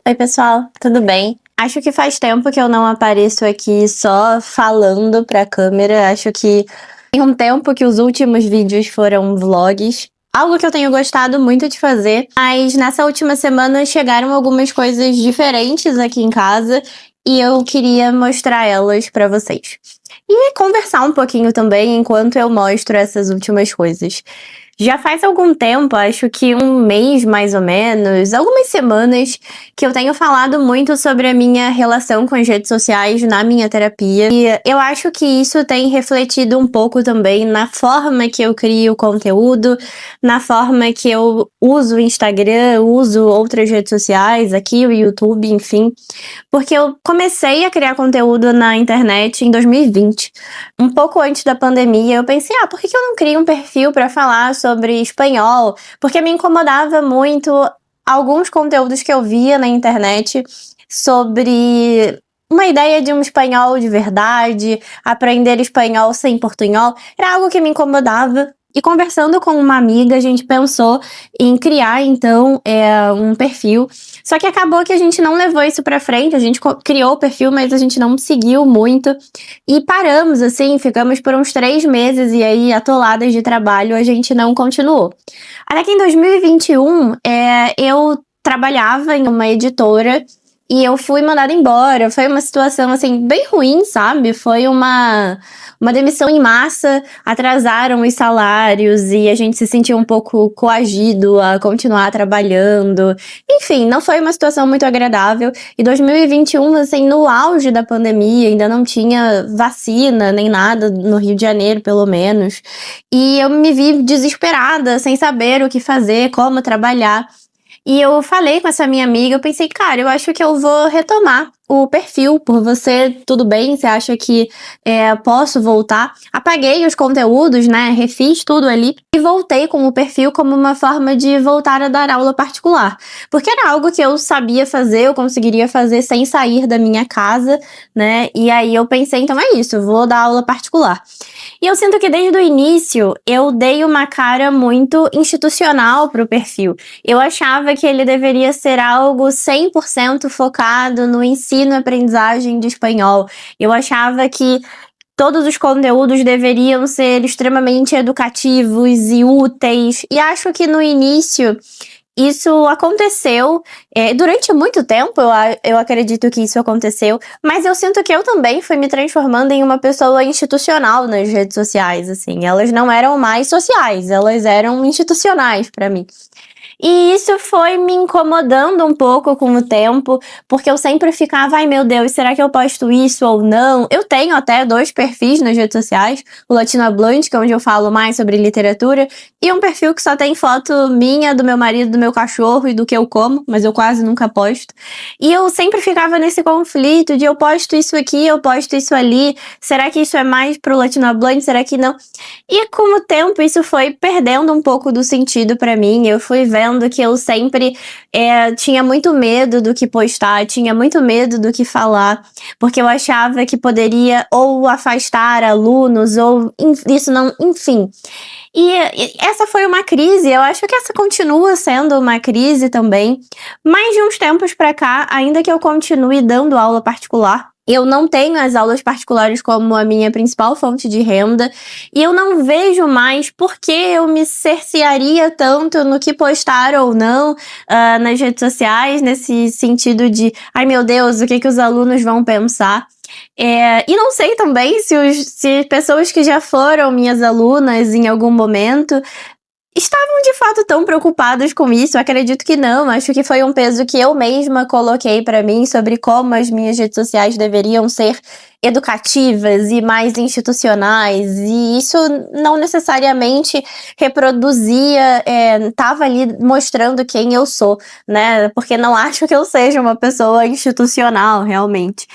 Oi, pessoal, tudo bem? Acho que faz tempo que eu não apareço aqui só falando pra câmera. Acho que tem um tempo que os últimos vídeos foram vlogs. Algo que eu tenho gostado muito de fazer, mas nessa última semana chegaram algumas coisas diferentes aqui em casa e eu queria mostrar elas pra vocês. E conversar um pouquinho também enquanto eu mostro essas últimas coisas. Já faz algum tempo, acho que um mês mais ou menos, algumas semanas, que eu tenho falado muito sobre a minha relação com as redes sociais na minha terapia. E eu acho que isso tem refletido um pouco também na forma que eu crio conteúdo, na forma que eu uso o Instagram, uso outras redes sociais, aqui o YouTube, enfim. Porque eu comecei a criar conteúdo na internet em 2020, um pouco antes da pandemia. Eu pensei, por que eu não crio um perfil para falar sobre espanhol? Porque me incomodava muito alguns conteúdos que eu via na internet sobre uma ideia de um espanhol de verdade, aprender espanhol sem portunhol. Era algo que me incomodava. E conversando com uma amiga, a gente pensou em criar, então, um perfil. Só que acabou que a gente não levou isso pra frente, a gente criou o perfil, mas a gente não seguiu muito. E paramos, assim, ficamos por uns 3 meses e aí, atoladas de trabalho, a gente não continuou. Até que em 2021, eu trabalhava em uma editora e eu fui mandada embora. Foi uma situação, assim, bem ruim, sabe? Foi uma demissão em massa, atrasaram os salários e a gente se sentiu um pouco coagido a continuar trabalhando. Enfim, não foi uma situação muito agradável. E 2021, assim, no auge da pandemia, ainda não tinha vacina nem nada, no Rio de Janeiro, pelo menos. E eu me vi desesperada, sem saber o que fazer, como trabalhar. E eu falei com essa minha amiga, eu pensei, cara, eu acho que eu vou retomar o perfil por você, tudo bem? Você acha que posso voltar? Apaguei os conteúdos, né? Refiz tudo ali e voltei com o perfil como uma forma de voltar a dar aula particular. Porque era algo que eu sabia fazer, eu conseguiria fazer sem sair da minha casa, né? E aí eu pensei, então é isso, eu vou dar aula particular. E eu sinto que desde o início eu dei uma cara muito institucional pro perfil. Eu achava que ele deveria ser algo 100% focado no ensino e aprendizagem de espanhol. Eu achava que todos os conteúdos deveriam ser extremamente educativos e úteis. E acho que no início isso aconteceu. Durante muito tempo eu acredito que isso aconteceu, mas eu sinto que eu também fui me transformando em uma pessoa institucional nas redes sociais, assim. Elas não eram mais sociais, elas eram institucionais pra mim. E isso foi me incomodando um pouco com o tempo, porque eu sempre ficava, ai meu Deus, será que eu posto isso ou não? Eu tenho até 2 perfis nas redes sociais, o Latina Blunt, que é onde eu falo mais sobre literatura, e um perfil que só tem foto minha, do meu marido, do meu cachorro e do que eu como, mas eu quase nunca posto. E eu sempre ficava nesse conflito de eu posto isso aqui, eu posto isso ali, será que isso é mais pro Latina Blunt, será que não? E com o tempo isso foi perdendo um pouco do sentido pra mim, eu fui vendo que eu sempre tinha muito medo do que postar, tinha muito medo do que falar, porque eu achava que poderia ou afastar alunos, ou isso não, enfim. E essa foi uma crise, eu acho que essa continua sendo uma crise também, mas de uns tempos pra cá, ainda que eu continue dando aula particular, eu não tenho as aulas particulares como a minha principal fonte de renda, e eu não vejo mais por que eu me cercearia tanto no que postar ou não nas redes sociais, nesse sentido de, ai meu Deus, o que os alunos vão pensar? E não sei também se pessoas que já foram minhas alunas em algum momento estavam de fato tão preocupadas com isso. Eu acredito que não, acho que foi um peso que eu mesma coloquei pra mim sobre como as minhas redes sociais deveriam ser educativas e mais institucionais, e isso não necessariamente reproduzia, tava ali mostrando quem eu sou, né, porque não acho que eu seja uma pessoa institucional, realmente.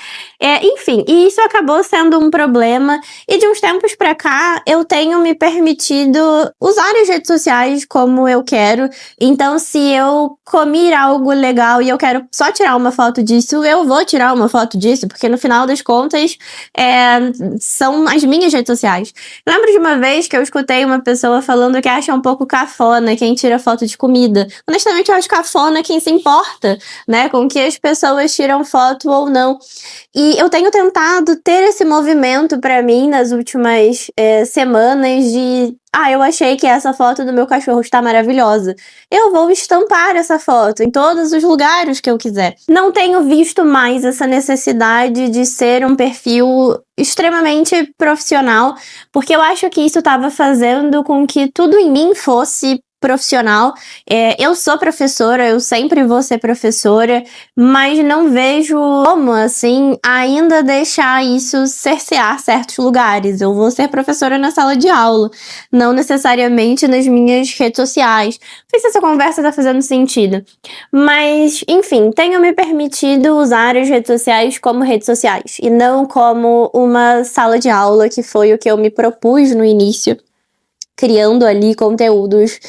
Enfim, e isso acabou sendo um problema, e de uns tempos pra cá eu tenho me permitido usar as redes sociais como eu quero. Então, se eu comer algo legal e eu quero só tirar uma foto disso, eu vou tirar uma foto disso, porque no final das contas sociais são as minhas redes sociais. Lembro de uma vez que eu escutei uma pessoa falando que acha um pouco cafona quem tira foto de comida. Honestamente, eu acho cafona quem se importa, né, com que as pessoas tiram foto ou não. E eu tenho tentado ter esse movimento pra mim nas últimas semanas de... eu achei que essa foto do meu cachorro está maravilhosa. Eu vou estampar essa foto em todos os lugares que eu quiser. Não tenho visto mais essa necessidade de ser um perfil extremamente profissional, porque eu acho que isso estava fazendo com que tudo em mim fosse profissional. Eu sou professora, eu sempre vou ser professora, mas não vejo como, assim, ainda deixar isso cercear certos lugares. Eu vou ser professora na sala de aula, não necessariamente nas minhas redes sociais. Não sei se essa conversa tá fazendo sentido. Mas, enfim, tenho me permitido usar as redes sociais como redes sociais, e não como uma sala de aula, que foi o que eu me propus no início, criando ali conteúdos,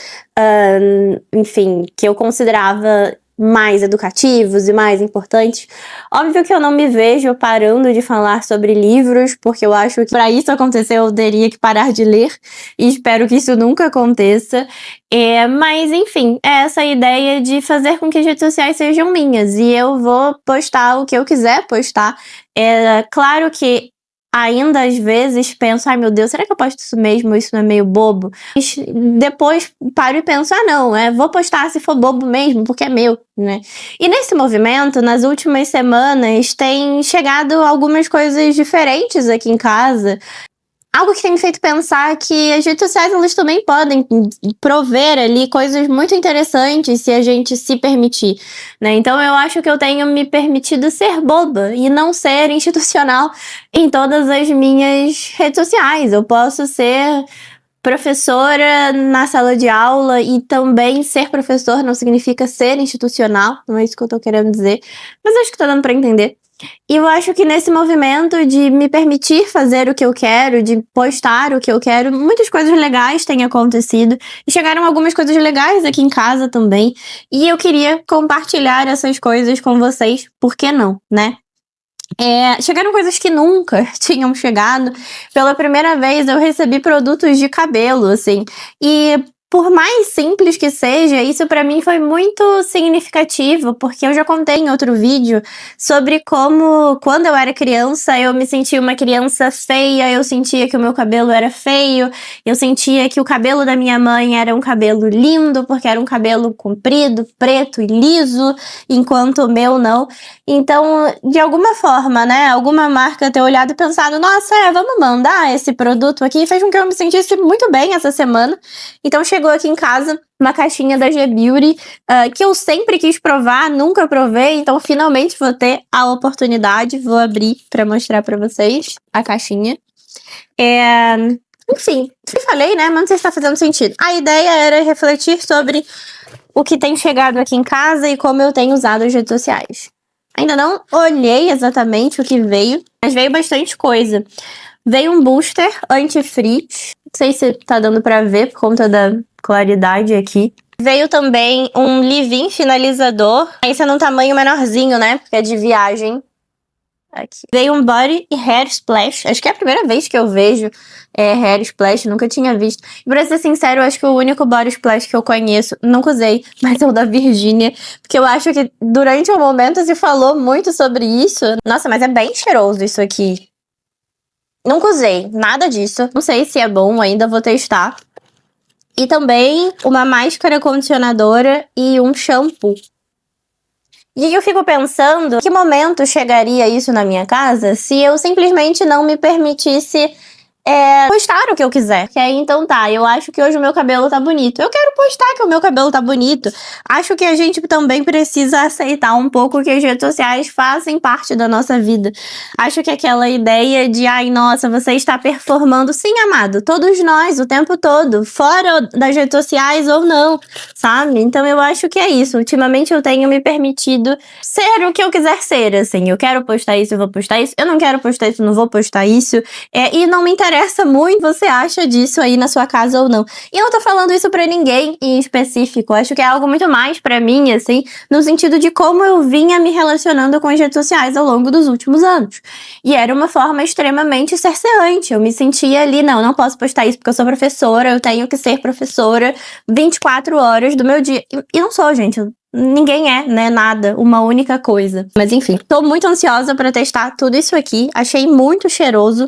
enfim, que eu considerava mais educativos e mais importantes. Óbvio que eu não me vejo parando de falar sobre livros, porque eu acho que para isso acontecer eu teria que parar de ler, e espero que isso nunca aconteça. Mas, enfim, é essa ideia de fazer com que as redes sociais sejam minhas, e eu vou postar o que eu quiser postar. Claro que ainda às vezes penso, ai meu Deus, será que eu posto isso mesmo? Isso não é meio bobo? Mas depois paro e penso, não, vou postar se for bobo mesmo, porque é meu, né? E nesse movimento, nas últimas semanas, tem chegado algumas coisas diferentes aqui em casa. Algo que tem me feito pensar que as redes sociais, elas também podem prover ali coisas muito interessantes se a gente se permitir, né? Então eu acho que eu tenho me permitido ser boba e não ser institucional em todas as minhas redes sociais. Eu posso ser professora na sala de aula, e também ser professor não significa ser institucional, não é isso que eu tô querendo dizer, mas acho que tá dando pra entender. E eu acho que nesse movimento de me permitir fazer o que eu quero, de postar o que eu quero, muitas coisas legais têm acontecido. E chegaram algumas coisas legais aqui em casa também. E eu queria compartilhar essas coisas com vocês, por que não, né? Chegaram coisas que nunca tinham chegado. Pela primeira vez eu recebi produtos de cabelo, assim. E por mais simples que seja, isso pra mim foi muito significativo, porque eu já contei em outro vídeo sobre como, quando eu era criança, eu me sentia uma criança feia, eu sentia que o meu cabelo era feio, eu sentia que o cabelo da minha mãe era um cabelo lindo, porque era um cabelo comprido, preto e liso, enquanto o meu não. Então, de alguma forma, né, alguma marca ter olhado e pensado, nossa, vamos mandar esse produto aqui, fez com que eu me sentisse muito bem essa semana. Então chegou aqui em casa uma caixinha da G-Beauty, que eu sempre quis provar, nunca provei, então finalmente vou ter a oportunidade. Vou abrir pra mostrar pra vocês a caixinha. Enfim, eu falei, né, mas não sei se tá fazendo sentido. A ideia era refletir sobre o que tem chegado aqui em casa e como eu tenho usado as redes sociais. Ainda não olhei exatamente o que veio, mas veio bastante coisa. Veio um booster anti-frizz. Não sei se tá dando pra ver por conta da claridade aqui. Veio também um leave-in finalizador. Esse é num tamanho menorzinho, né? Porque é de viagem. Aqui. Veio um body e hair splash. Acho que é a primeira vez que eu vejo hair splash. Nunca tinha visto. E pra ser sincero, eu acho que o único body splash que eu conheço, nunca usei, mas é o da Virgínia. Porque eu acho que durante o momento se falou muito sobre isso. Nossa, mas é bem cheiroso isso aqui. Nunca usei nada disso. Não sei se é bom, ainda vou testar. E também uma máscara condicionadora e um shampoo. E eu fico pensando, em que momento chegaria isso na minha casa se eu simplesmente não me permitisse postar o que eu quiser. Que aí, então tá, eu acho que hoje o meu cabelo tá bonito. Eu quero postar que o meu cabelo tá bonito. Acho que a gente também precisa aceitar um pouco que as redes sociais fazem parte da nossa vida. Acho que aquela ideia de, ai, nossa, você está performando. Sim, amado, todos nós, o tempo todo, fora das redes sociais ou não, sabe? Então eu acho que é isso. Ultimamente eu tenho me permitido ser o que eu quiser ser, assim. Eu quero postar isso, eu vou postar isso. Eu não quero postar isso, eu não vou postar isso. E não me interessa interessa muito o que você acha disso aí na sua casa ou não. E eu não tô falando isso pra ninguém em específico. Acho que é algo muito mais pra mim, assim, no sentido de como eu vinha me relacionando com as redes sociais ao longo dos últimos anos. E era uma forma extremamente cerceante. Eu me sentia ali, não posso postar isso porque eu sou professora, eu tenho que ser professora 24 horas do meu dia. E não sou, gente. Ninguém é, né, nada, uma única coisa. Mas enfim, tô muito ansiosa pra testar tudo isso aqui. Achei muito cheiroso.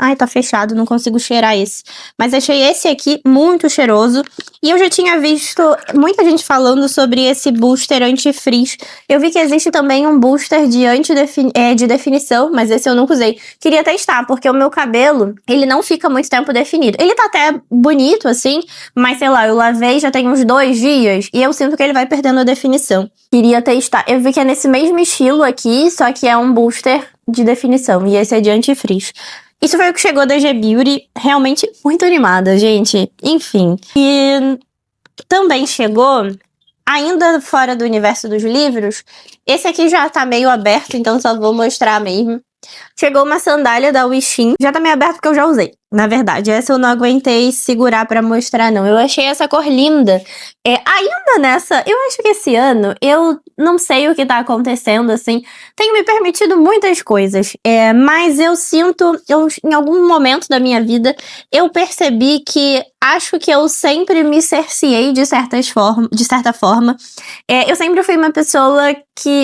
Ai, tá fechado, não consigo cheirar esse. Mas achei esse aqui muito cheiroso. E eu já tinha visto muita gente falando sobre esse booster anti-frizz. Eu vi que existe também um booster de de definição, mas esse eu nunca usei. Queria testar, porque o meu cabelo, ele não fica muito tempo definido. Ele tá até bonito, assim, mas sei lá, eu lavei já tem uns 2 dias e eu sinto que ele vai perdendo a definição. Queria testar. Eu vi que é nesse mesmo estilo aqui, só que é um booster de definição. E esse é de anti-frizz. Isso foi o que chegou da G-Beauty, realmente muito animada, gente. Enfim. E também chegou, ainda fora do universo dos livros, esse aqui já tá meio aberto, então só vou mostrar mesmo. Chegou uma sandália da Wishing, já tá meio aberto porque eu já usei. Na verdade, essa eu não aguentei segurar pra mostrar, não. Eu achei essa cor linda. Ainda nessa, eu acho que esse ano, eu não sei o que tá acontecendo, assim. Tenho me permitido muitas coisas, mas eu sinto, em algum momento da minha vida, eu percebi que acho que eu sempre me cerceei de certa forma. Eu sempre fui uma pessoa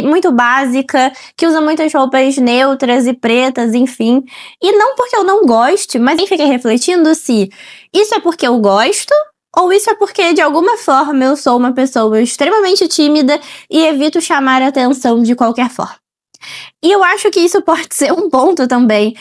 muito básica, que usa muitas roupas neutras e pretas, enfim. E não porque eu não goste, mas enfim, fiquei refletindo se isso é porque eu gosto ou isso é porque, de alguma forma, eu sou uma pessoa extremamente tímida e evito chamar a atenção de qualquer forma. E eu acho que isso pode ser um ponto também.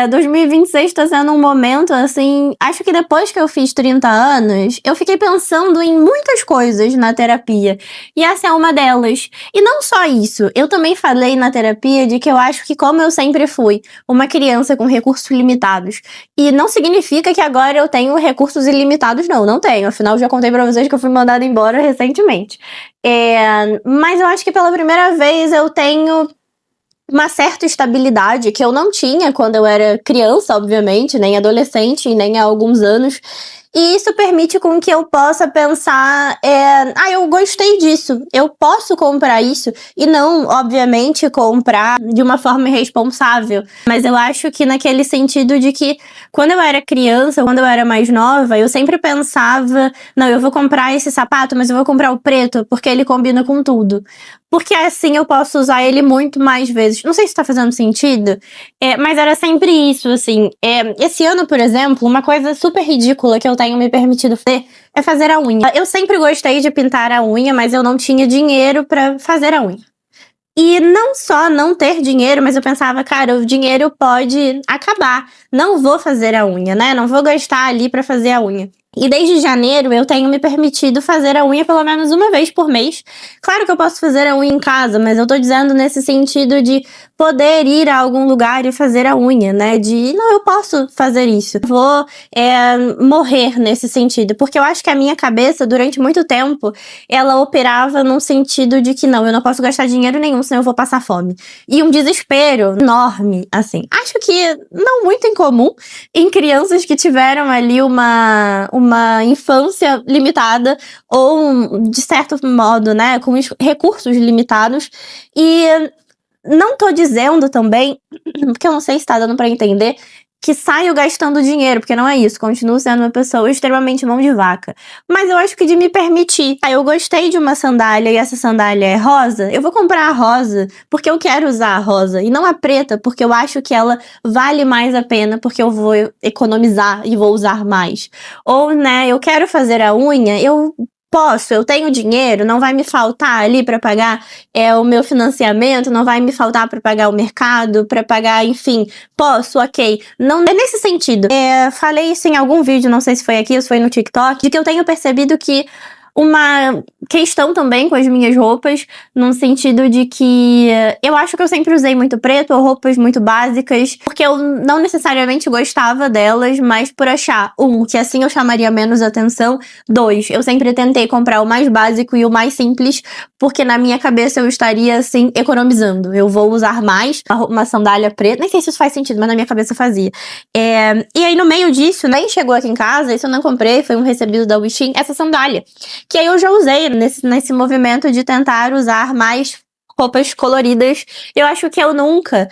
2026 tá sendo um momento, assim... Acho que depois que eu fiz 30 anos, eu fiquei pensando em muitas coisas na terapia. E essa é uma delas. E não só isso. Eu também falei na terapia de que eu acho que, como eu sempre fui uma criança com recursos limitados, e não significa que agora eu tenho recursos ilimitados, não. Não tenho. Afinal, já contei pra vocês que eu fui mandada embora recentemente. Mas eu acho que pela primeira vez eu tenho uma certa estabilidade que eu não tinha quando eu era criança, obviamente, nem adolescente, nem há alguns anos. E isso permite com que eu possa pensar, eu gostei disso, eu posso comprar isso, e não, obviamente, comprar de uma forma irresponsável. Mas eu acho que naquele sentido de que, quando eu era criança, quando eu era mais nova, eu sempre pensava, não, eu vou comprar esse sapato, mas eu vou comprar o preto, porque ele combina com tudo. Porque assim eu posso usar ele muito mais vezes. Não sei se tá fazendo sentido, mas era sempre isso, assim. Esse ano, por exemplo, uma coisa super ridícula que eu tenho me permitido fazer é fazer a unha. Eu sempre gostei de pintar a unha, mas eu não tinha dinheiro pra fazer a unha. E não só não ter dinheiro, mas eu pensava, cara, o dinheiro pode acabar. Não vou fazer a unha, né? Não vou gastar ali pra fazer a unha. E desde janeiro eu tenho me permitido fazer a unha pelo menos uma vez por mês. Claro que eu posso fazer a unha em casa, mas eu tô dizendo nesse sentido de poder ir a algum lugar e fazer a unha, né? Não, eu posso fazer isso. Vou morrer nesse sentido. Porque eu acho que a minha cabeça, durante muito tempo, ela operava num sentido de que não, eu não posso gastar dinheiro nenhum, senão eu vou passar fome. E um desespero enorme, assim. Acho que não muito incomum em crianças que tiveram ali uma infância limitada ou, de certo modo, né, com recursos limitados. E não tô dizendo também, porque eu não sei se tá dando pra entender, que saio gastando dinheiro, porque não é isso. Continuo sendo uma pessoa extremamente mão de vaca. Mas eu acho que de me permitir. Eu gostei de uma sandália e essa sandália é rosa. Eu vou comprar a rosa porque eu quero usar a rosa. E não a preta, porque eu acho que ela vale mais a pena, porque eu vou economizar e vou usar mais. Ou, né, eu quero fazer a unha, eu tenho dinheiro, não vai me faltar ali pra pagar o meu financiamento, não vai me faltar pra pagar o mercado, pra pagar, enfim, posso, ok. Não é nesse sentido. Falei isso em algum vídeo, não sei se foi aqui ou se foi no TikTok, de que eu tenho percebido que uma questão também com as minhas roupas, no sentido de que eu acho que eu sempre usei muito preto ou roupas muito básicas, porque eu não necessariamente gostava delas, mas por achar, que assim eu chamaria menos atenção, 2, eu sempre tentei comprar o mais básico e o mais simples, porque na minha cabeça eu estaria, assim, economizando. Eu vou usar mais uma sandália preta, nem sei se isso faz sentido, mas na minha cabeça fazia. E aí no meio disso, nem chegou aqui em casa, isso eu não comprei, foi um recebido da Wishing, essa sandália. Que aí eu já usei nesse movimento de tentar usar mais roupas coloridas. Eu acho que eu nunca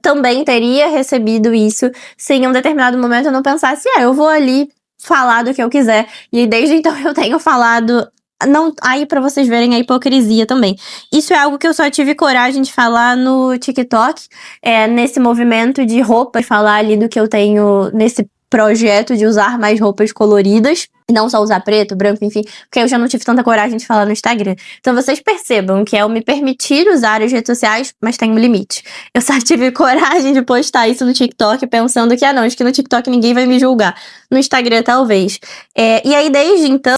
também teria recebido isso se em um determinado momento eu não pensasse, eu vou ali falar do que eu quiser. E desde então eu tenho falado. Não, aí pra vocês verem a hipocrisia também. Isso é algo que eu só tive coragem de falar no TikTok, nesse movimento de roupas, falar ali do que eu tenho nesse projeto de usar mais roupas coloridas. Não só usar preto, branco, enfim, porque eu já não tive tanta coragem de falar no Instagram. Então vocês percebam que é eu me permitir usar as redes sociais, mas tem um limite. Eu só tive coragem de postar isso no TikTok, pensando que, não, acho que no TikTok ninguém vai me julgar. No Instagram, talvez. E aí, desde então,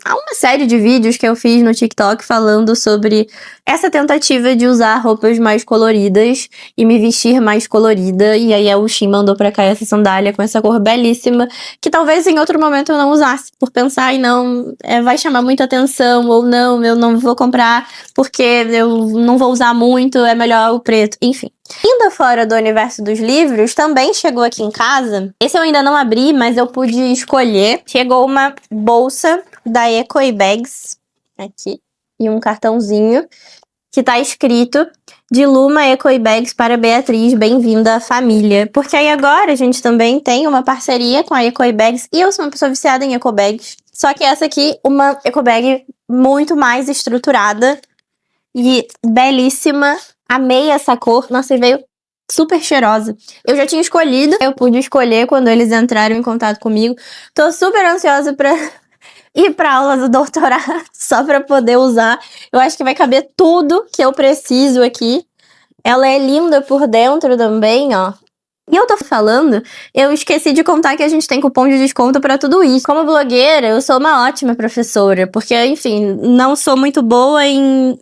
há uma série de vídeos que eu fiz no TikTok falando sobre essa tentativa de usar roupas mais coloridas e me vestir mais colorida. E aí a Wishing mandou pra cá essa sandália com essa cor belíssima, que talvez em outro momento eu não usasse, por pensar, não, vai chamar muita atenção, ou não, eu não vou comprar porque eu não vou usar muito, é melhor o preto, enfim. Ainda fora do universo dos livros, também chegou aqui em casa, esse eu ainda não abri, mas eu pude escolher, chegou uma bolsa da Ecobags, aqui, e um cartãozinho, que tá escrito: de Luma Ecobags para Beatriz, bem-vinda à família. Porque aí agora a gente também tem uma parceria com a Ecobags, e eu sou uma pessoa viciada em ecobags. Só que essa aqui, uma ecobag muito mais estruturada e belíssima. Amei essa cor. Nossa, e veio super cheirosa. Eu já tinha escolhido, eu pude escolher quando eles entraram em contato comigo. Tô super ansiosa pra ir pra aula do doutorado, só pra poder usar. Eu acho que vai caber tudo que eu preciso aqui. Ela é linda por dentro também, ó. E eu tô falando, eu esqueci de contar que a gente tem cupom de desconto pra tudo isso. Como blogueira, eu sou uma ótima professora, porque, enfim, não sou muito boa em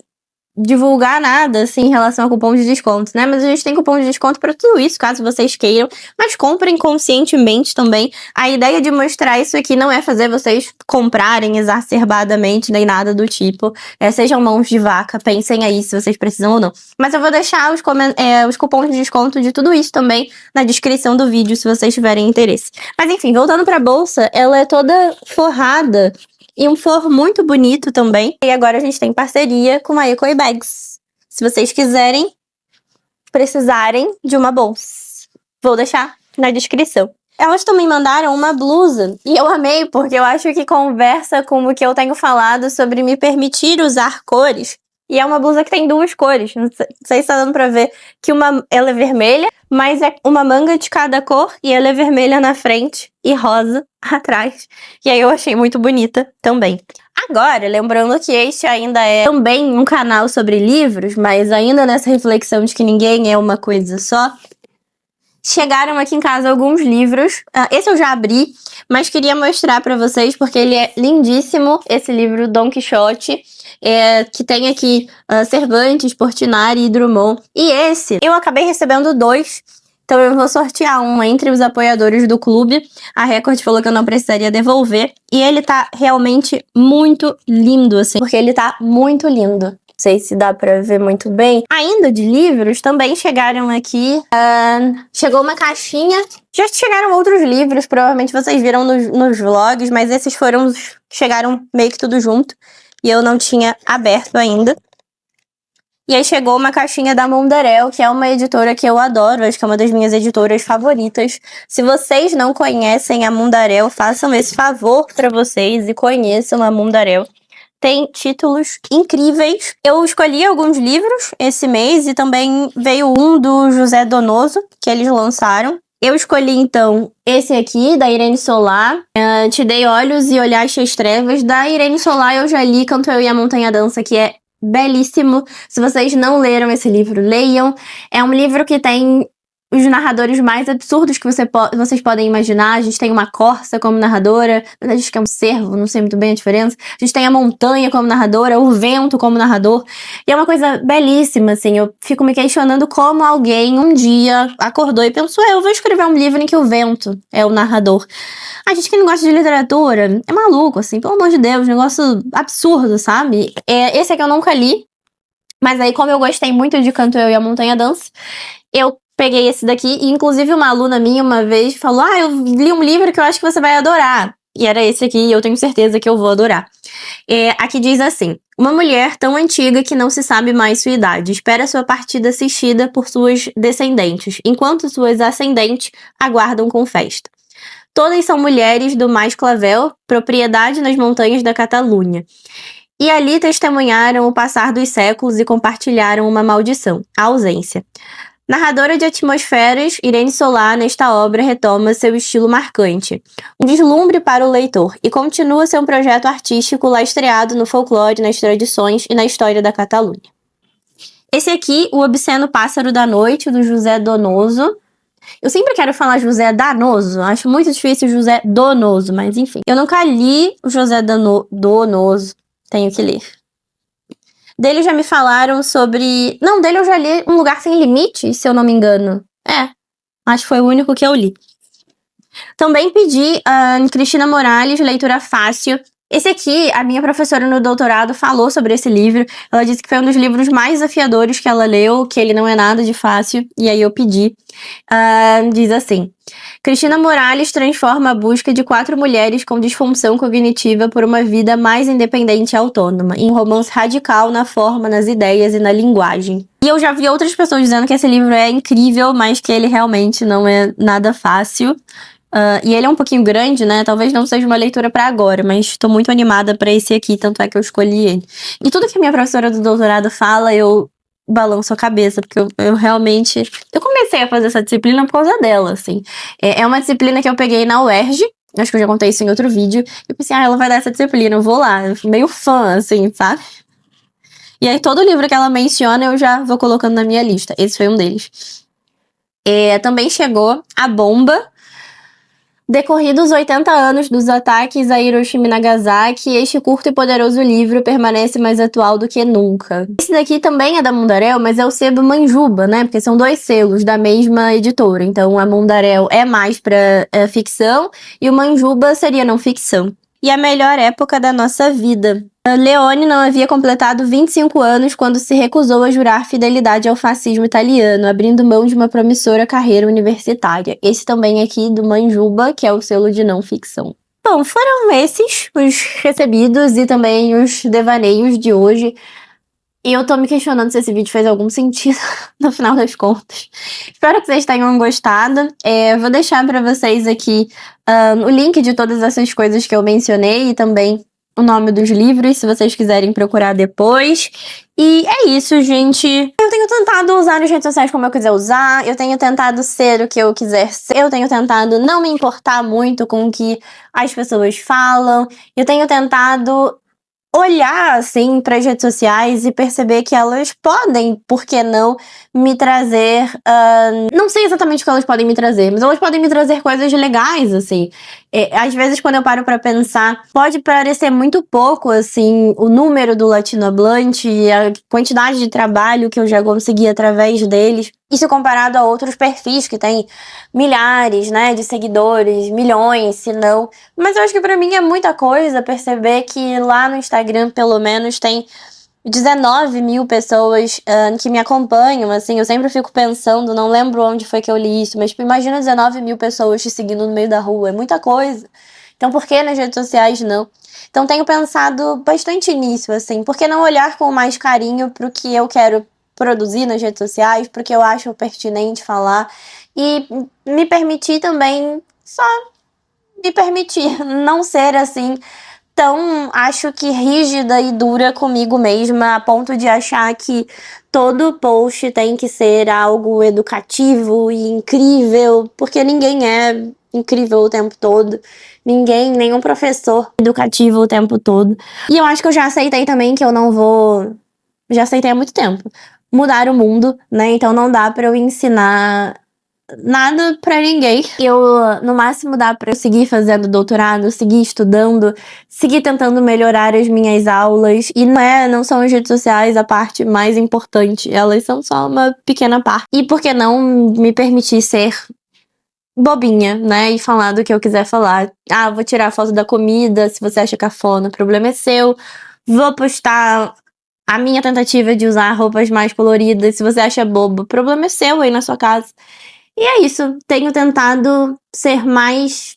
divulgar nada, assim, em relação a cupom de desconto, né? Mas a gente tem cupom de desconto pra tudo isso, caso vocês queiram. Mas comprem conscientemente também. A ideia de mostrar isso aqui não é fazer vocês comprarem exacerbadamente, nem nada do tipo. Sejam mãos de vaca, pensem aí se vocês precisam ou não. Mas eu vou deixar os cupons de desconto de tudo isso também na descrição do vídeo, se vocês tiverem interesse. Mas enfim, voltando pra bolsa, ela é toda forrada e um forro muito bonito também. E agora a gente tem parceria com a Ecobags. Se vocês quiserem, precisarem de uma bolsa, vou deixar na descrição. Elas também mandaram uma blusa, e eu amei, porque eu acho que conversa com o que eu tenho falado sobre me permitir usar cores. E é uma blusa que tem 2 cores, não sei se tá dando pra ver, que ela é vermelha, mas é uma manga de cada cor, e ela é vermelha na frente e rosa atrás. E aí eu achei muito bonita também. Agora, lembrando que este ainda é também um canal sobre livros, mas ainda nessa reflexão de que ninguém é uma coisa só, chegaram aqui em casa alguns livros. Esse eu já abri, mas queria mostrar pra vocês porque ele é lindíssimo. Esse livro, Dom Quixote, que tem aqui Cervantes, Portinari e Drummond. E esse, eu acabei recebendo 2. Então eu vou sortear um entre os apoiadores do clube. A Record falou que eu não precisaria devolver. E ele tá realmente muito lindo, assim. Porque ele tá muito lindo. Não sei se dá pra ver muito bem. Ainda de livros, também chegaram aqui. Chegou uma caixinha. Já chegaram outros livros, provavelmente vocês viram nos vlogs. Mas esses foram os que chegaram meio que tudo junto. E eu não tinha aberto ainda. E aí chegou uma caixinha da Mundarel, que é uma editora que eu adoro, acho que é uma das minhas editoras favoritas. Se vocês não conhecem a Mundarel, façam esse favor pra vocês e conheçam a Mundarel. Tem títulos incríveis. Eu escolhi alguns livros esse mês e também veio um do José Donoso, que eles lançaram. Eu escolhi, então, esse aqui, da Irene Solá, Te Dei Olhos e Olhaste as Trevas. Da Irene Solá eu já li Canto Eu e a Montanha Dança, que é belíssimo. Se vocês não leram esse livro, leiam. É um livro que tem os narradores mais absurdos que vocês podem imaginar. A gente tem uma corça como narradora, a gente quer um cervo, não sei muito bem a diferença. A gente tem a montanha como narradora, o vento como narrador. E é uma coisa belíssima, assim. Eu fico me questionando como alguém um dia acordou e pensou: eu vou escrever um livro em que o vento é o narrador. A gente que não gosta de literatura é maluco, assim, pelo amor de Deus, negócio absurdo, sabe? Esse aqui eu nunca li, mas aí, como eu gostei muito de Canto Eu e a Montanha Dança, eu peguei esse daqui, e inclusive uma aluna minha uma vez falou: eu li um livro que eu acho que você vai adorar. E era esse aqui, e eu tenho certeza que eu vou adorar. Aqui diz assim: uma mulher tão antiga que não se sabe mais sua idade espera sua partida assistida por suas descendentes, enquanto suas ascendentes aguardam com festa. Todas são mulheres do Mais Clavel, propriedade nas montanhas da Catalunha. E ali testemunharam o passar dos séculos e compartilharam uma maldição, a ausência. Narradora de atmosferas, Irene Solá, nesta obra, retoma seu estilo marcante, um deslumbre para o leitor, e continua seu projeto artístico lastreado no folclore, nas tradições e na história da Catalunha. Esse aqui, O Obsceno Pássaro da Noite, do José Donoso. Eu sempre quero falar José Danoso, acho muito difícil José Donoso, mas enfim. Eu nunca li o José Donoso, tenho que ler. Dele já me falaram sobre... Não, dele eu já li Um Lugar Sem Limite, se eu não me engano. Acho que foi o único que eu li. Também pedi a Cristina Morales, Leitura Fácil. Esse aqui, a minha professora no doutorado falou sobre esse livro. Ela disse que foi um dos livros mais desafiadores que ela leu, que ele não é nada de fácil, e aí eu pedi. Diz assim: Cristina Morales transforma a busca de 4 mulheres com disfunção cognitiva por uma vida mais independente e autônoma, em um romance radical na forma, nas ideias e na linguagem. E eu já vi outras pessoas dizendo que esse livro é incrível, mas que ele realmente não é nada fácil. E ele é um pouquinho grande, né? Talvez não seja uma leitura pra agora, mas tô muito animada pra esse aqui, tanto é que eu escolhi ele. E tudo que a minha professora do doutorado fala, eu balanço a cabeça, porque eu realmente... Eu comecei a fazer essa disciplina por causa dela, assim. É uma disciplina que eu peguei na UERJ, acho que eu já contei isso em outro vídeo. Eu pensei: ela vai dar essa disciplina, eu vou lá. Eu fui meio fã, assim, sabe? E aí todo livro que ela menciona, eu já vou colocando na minha lista. Esse foi um deles. Também chegou A Bomba. Decorridos 80 anos dos ataques a Hiroshima e Nagasaki, este curto e poderoso livro permanece mais atual do que nunca. Esse daqui também é da Mundaréu, mas é o sebo Manjuba, né? Porque são 2 selos da mesma editora. Então a Mundaréu é mais pra ficção e o Manjuba seria não ficção. E a melhor época da nossa vida. Leone não havia completado 25 anos quando se recusou a jurar fidelidade ao fascismo italiano, abrindo mão de uma promissora carreira universitária. Esse também aqui do Manjuba, que é o selo de não ficção. Bom, foram esses os recebidos e também os devaneios de hoje. E eu tô me questionando se esse vídeo fez algum sentido no final das contas. Espero que vocês tenham gostado. Vou deixar pra vocês aqui o link de todas essas coisas que eu mencionei e também o nome dos livros, se vocês quiserem procurar depois. E é isso, gente. Eu tenho tentado usar as redes sociais como eu quiser usar, eu tenho tentado ser o que eu quiser ser, eu tenho tentado não me importar muito com o que as pessoas falam, eu tenho tentado olhar, assim, para as redes sociais e perceber que elas podem, por que não, me trazer... não sei exatamente o que elas podem me trazer, mas elas podem me trazer coisas legais, assim. Às vezes, quando eu paro pra pensar, pode parecer muito pouco, assim, o número do Latinohablante e a quantidade de trabalho que eu já consegui através deles. Isso comparado a outros perfis que têm milhares, né, de seguidores, milhões, se não. Mas eu acho que pra mim é muita coisa perceber que lá no Instagram, pelo menos, tem 19 mil pessoas que me acompanham, assim. Eu sempre fico pensando, não lembro onde foi que eu li isso, mas tipo, imagina 19 mil pessoas te seguindo no meio da rua, é muita coisa. Então por que nas redes sociais não? Então tenho pensado bastante nisso, assim. Por que não olhar com mais carinho pro que eu quero produzir nas redes sociais, porque eu acho pertinente falar, e me permitir também, só me permitir não ser assim tão, acho que rígida e dura comigo mesma, a ponto de achar que todo post tem que ser algo educativo e incrível, porque ninguém é incrível o tempo todo, nenhum professor educativo o tempo todo. E eu acho que eu já aceitei também que eu não vou... Já aceitei há muito tempo mudar o mundo, né? Então não dá pra eu ensinar nada pra ninguém. Eu, no máximo, dá pra eu seguir fazendo doutorado, seguir estudando, seguir tentando melhorar as minhas aulas. E não são as redes sociais a parte mais importante. Elas são só uma pequena parte. E por que não me permitir ser bobinha, né? E falar do que eu quiser falar. Ah, vou tirar a foto da comida, se você acha cafona, o problema é seu. Vou postar a minha tentativa de usar roupas mais coloridas, se você acha bobo, o problema é seu aí na sua casa. E é isso, tenho tentado ser mais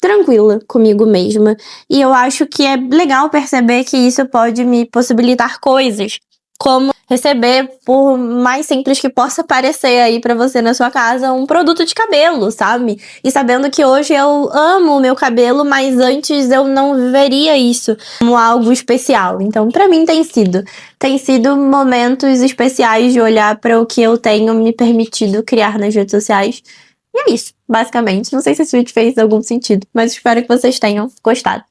tranquila comigo mesma. E eu acho que é legal perceber que isso pode me possibilitar coisas, como receber, por mais simples que possa parecer aí pra você na sua casa, um produto de cabelo, sabe? E sabendo que hoje eu amo o meu cabelo, mas antes eu não veria isso como algo especial. Então, pra mim tem sido momentos especiais de olhar para o que eu tenho me permitido criar nas redes sociais. E é isso, basicamente. Não sei se esse vídeo fez algum sentido, mas espero que vocês tenham gostado.